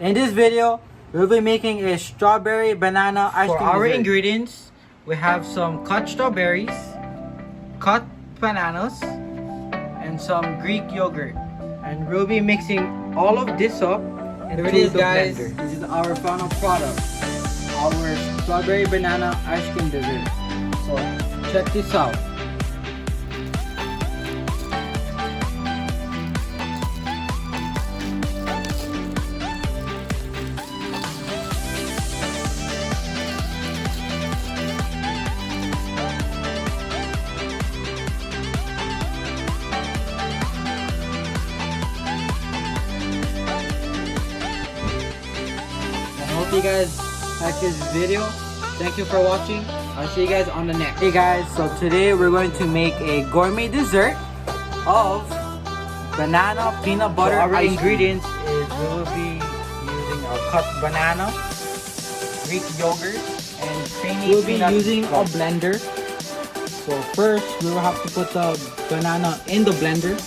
In this video, we'll be making a strawberry banana ice For cream our dessert. ingredients, we have some cut strawberries, cut bananas, and some Greek yogurt. And we'll be mixing all of this up into Here it is, the guys. blender. This is our final product, our strawberry banana ice cream dessert. So check this out. I hope you guys like this video. Thank you for watching. I'll see you guys on the next. Hey guys, so today we're going to make a gourmet dessert of banana peanut butter So our ice cream. ingredients is we will be using a cut banana, Greek yogurt, and creamy We'll be peanut using a butter. blender. So first, we will have to put the banana in the blender.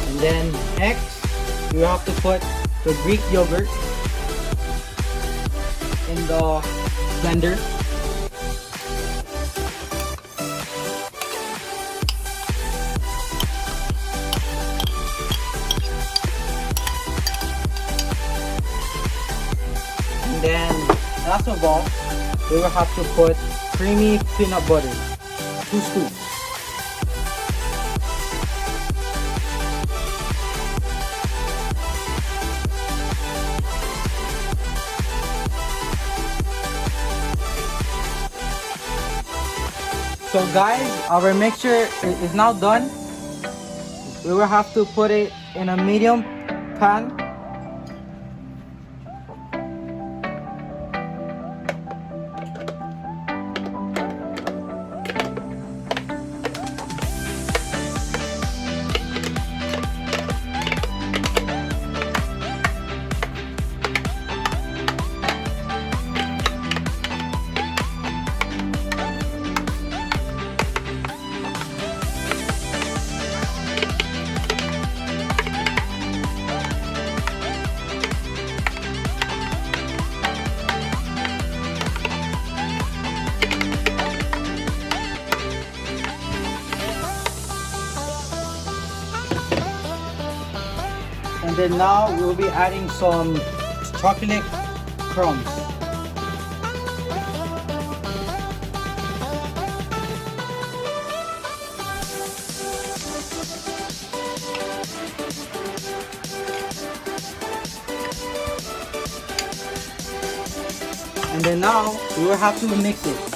And then next, we have to put the Greek yogurt in the blender. And then last of all, we will have to put creamy peanut butter, 2 scoops. So guys, our mixture is now done. We will have to put it in a medium pan. And then now we'll be adding some chocolate crumbs. And then now we will have to mix it.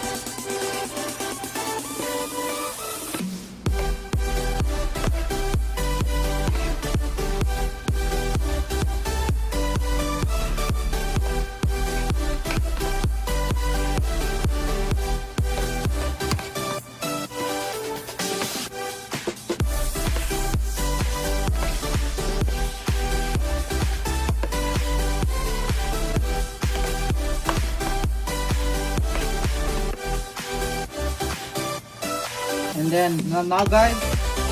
And then now guys,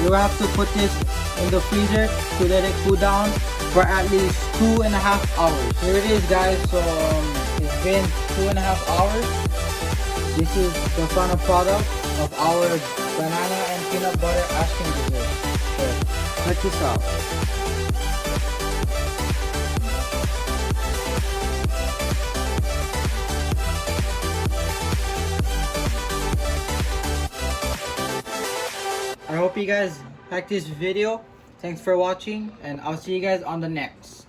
you have to put this in the freezer to let it cool down for at least 2.5 hours. Here it is guys, so it's been 2.5 hours. This is the final product of our banana and peanut butter ice cream dessert. So check this out. I hope you guys liked this video. Thanks for watching, and I'll see you guys on the next.